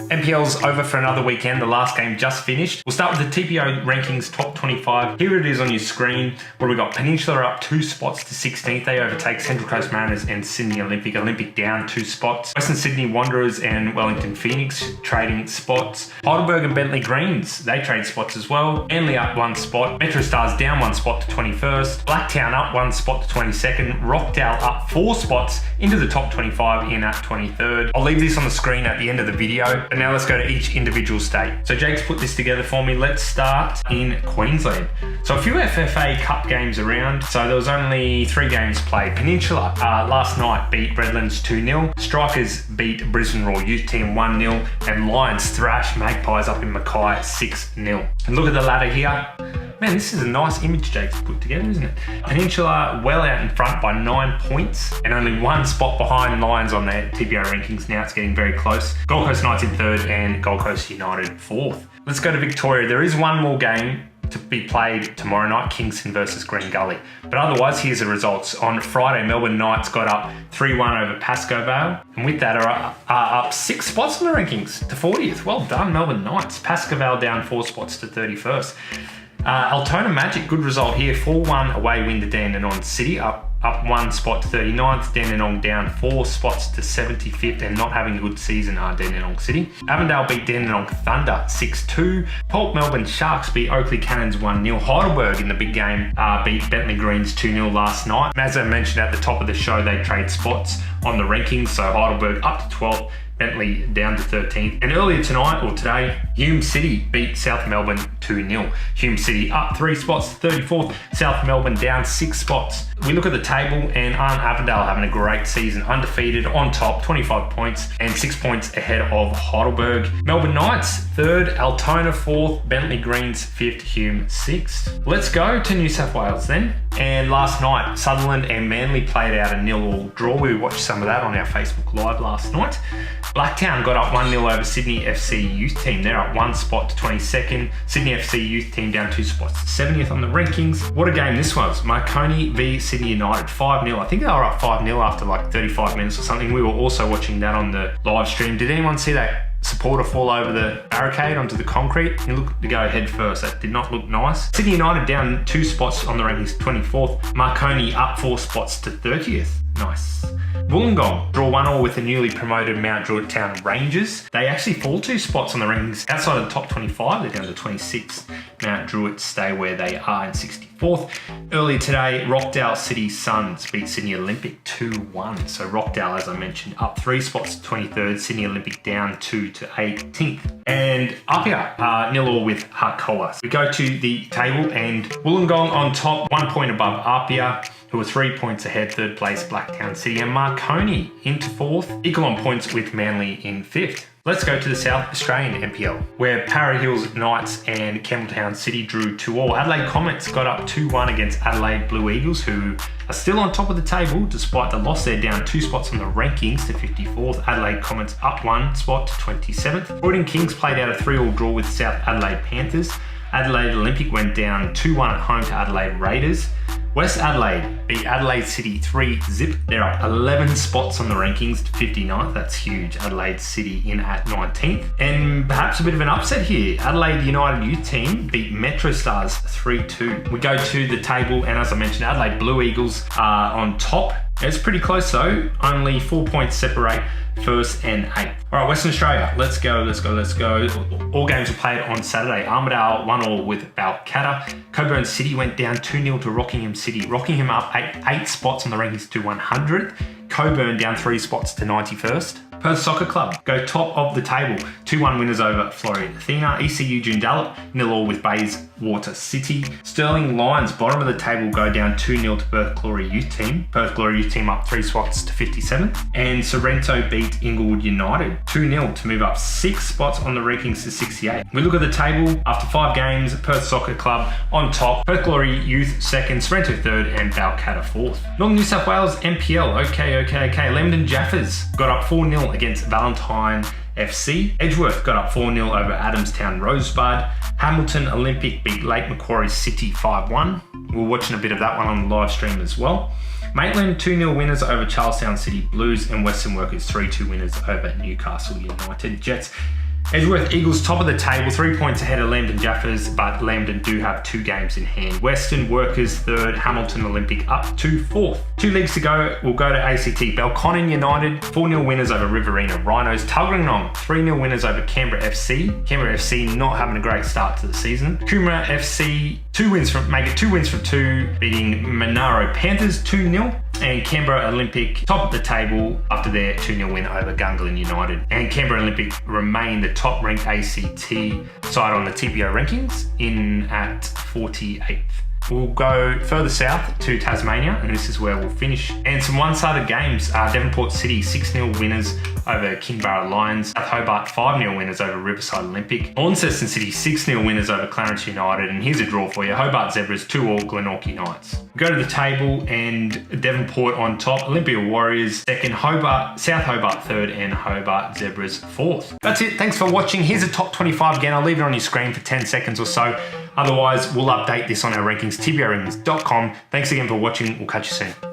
NPL's over for another weekend. The last game just finished. We'll start with the TPO rankings top 25. Here it is on your screen. What do we got? Peninsula up 2 spots to 16th. They overtake Central Coast Mariners and Sydney Olympic. Olympic down 2 spots. Western Sydney Wanderers and Wellington Phoenix trading spots. Heidelberg and Bentleigh Greens, they trade spots as well. Bentleigh up 1 spot. Metro Stars down 1 spot to 21st. Blacktown up 1 spot to 22nd. Rockdale up 4 spots into the top 25 in at 23rd. I'll leave this on the screen at the end of the video. But now let's go to each individual state. So Jake's put this together for me. Let's start in Queensland. So a few FFA Cup games around. So there was only 3 games played. Peninsula last night beat Redlands 2-0. Strikers beat Brisbane Roar Youth Team 1-0. And Lions thrash Magpies up in Mackay 6-0. And look at the ladder here. Man, this is a nice image Jake's put together, isn't it? Peninsula well out in front by 9 points and only 1 spot behind Lions on their TPO rankings. Now it's getting very close. Gold Coast Knights in 3rd and Gold Coast United 4th. Let's go to Victoria. There is one more game to be played tomorrow night, Kingston versus Green Gully. But otherwise, here's the results. On Friday, Melbourne Knights got up 3-1 over Pascoe Vale, and with that are up 6 spots in the rankings to 40th. Well done, Melbourne Knights. Pascoe Vale down 4 spots to 31st. Altona Magic, good result here. 4-1 away win to Dandenong City, up 1 spot to 39th. Dandenong down 4 spots to 75th and not having a good season, Dandenong City. Avondale beat Dandenong Thunder 6-2. Port Melbourne Sharks beat Oakley Cannons 1-0. Heidelberg in the big game beat Bentleigh Greens 2-0 last night. As I mentioned at the top of the show, they trade spots on the rankings, so Heidelberg up to 12th. Bentleigh down to 13th. And earlier tonight, or today, Hume City beat South Melbourne 2-0. Hume City up 3 spots to 34th. South Melbourne down 6 spots. We look at the table and Avondale having a great season. Undefeated on top, 25 points and 6 points ahead of Heidelberg. Melbourne Knights 3rd, Altona 4th, Bentleigh Greens 5th, Hume 6th. Let's go to New South Wales then. And last night, Sutherland and Manly played out a 0-0 draw. We watched some of that on our Facebook Live last night. Blacktown got up 1-0 over Sydney FC Youth Team. They're up 1 spot to 22nd. Sydney FC Youth Team down 2 spots to 70th on the rankings. What a game this was. Marconi v Sydney United 5-0. I think they were up 5-0 after like 35 minutes or something. We were also watching that on the live stream. Did anyone see that supporter fall over the barricade onto the concrete? He looked to go head first. That did not look nice. Sydney United down 2 spots on the rankings, 24th. Marconi up 4 spots to 30th. Nice. Wollongong draw 1-1 with the newly promoted Mount Druitt Town Rangers. They actually fall 2 spots on the rankings outside of the top 25. They're down to 26th. Mount Druitt stay where they are in 64th. Earlier today, Rockdale City Suns beat Sydney Olympic 2-1. So Rockdale, as I mentioned, up 3 spots to 23rd. Sydney Olympic down 2 to 18th. And Apia 0-0 with Harcoa. We go to the table and Wollongong on top, 1 point above Apia, who are 3 points ahead, 3rd place Blacktown City, and Marconi into 4th, equal on points with Manly in 5th. Let's go to the South Australian NPL, where Para Hills Knights and Campbelltown City drew 2-2. Adelaide Comets got up 2-1 against Adelaide Blue Eagles, who are still on top of the table despite the loss. They're down 2 spots on the rankings to 54th. Adelaide Comets up 1 spot to 27th. Croydon Kings played out a 3-3 draw with South Adelaide Panthers. Adelaide Olympic went down 2-1 at home to Adelaide Raiders. West Adelaide beat Adelaide City 3-0. They're up 11 spots on the rankings to 59th. That's huge. Adelaide City in at 19th. And perhaps a bit of an upset here. Adelaide United Youth Team beat Metro Stars 3-2. We go to the table, and as I mentioned, Adelaide Blue Eagles are on top. It's pretty close though. Only 4 points separate 1st and 8th. All right, Western Australia. Let's go. All games were played on Saturday. Armidale 1-1 with Balcatta. Cockburn City went down 2-0 to Rockingham City. Rockingham up 8 spots on the rankings to 100th. Cockburn down 3 spots to 91st. Perth Soccer Club go top of the table. 2-1 winners over Florida Athena. ECU Joondalup 0-0 with Bayswater City. Sterling Lions, bottom of the table, go down 2-0 to Perth Glory Youth Team. Perth Glory Youth Team up 3 spots to 57th. And Sorrento beat Inglewood United 2-0 to move up 6 spots on the rankings to 68. We look at the table. After 5 games, Perth Soccer Club on top. Perth Glory Youth 2nd, Sorrento 3rd, and Balcatta 4th. Northern New South Wales NPL. Okay. Lemon Jaffers got up 4-0 against Valentine FC. Edgeworth got up 4-0 over Adamstown Rosebud. Hamilton Olympic beat Lake Macquarie City 5-1. We're watching a bit of that one on the live stream as well. Maitland 2-0 winners over Charlestown City Blues, and Western Workers 3-2 winners over Newcastle United. Jets Edgeworth Eagles top of the table, 3 points ahead of Lambton Jaffers, but Lambton do have 2 games in hand. Western Workers third, Hamilton Olympic up to 4th. 2 leagues to go, we'll go to ACT. Belconnen United, 4-0 winners over Riverina Rhinos. Tuggeranong, 3-0 winners over Canberra FC. Canberra FC not having a great start to the season. Coomera FC, 2 wins from 2, beating Monaro Panthers 2-0. And Canberra Olympic top of the table after their 2-0 win over Gungahlin United. And Canberra Olympic remain the top ranked ACT side on the TPO rankings in at 48th. We'll go further south to Tasmania, and this is where we'll finish. And some one-sided games. Devonport City 6-0 winners over Kinbarra Lions. South Hobart 5-0 winners over Riverside Olympic. Launceston City 6-0 winners over Clarence United. And here's a draw for you. Hobart Zebras 2-all Glenorchy Knights. Go to the table, and Devonport on top. Olympia Warriors second. South Hobart third, and Hobart Zebras 4th. That's it. Thanks for watching. Here's a top 25 again. I'll leave it on your screen for 10 seconds or so. Otherwise, we'll update this on our rankings, tporankings.com. Thanks again for watching. We'll catch you soon.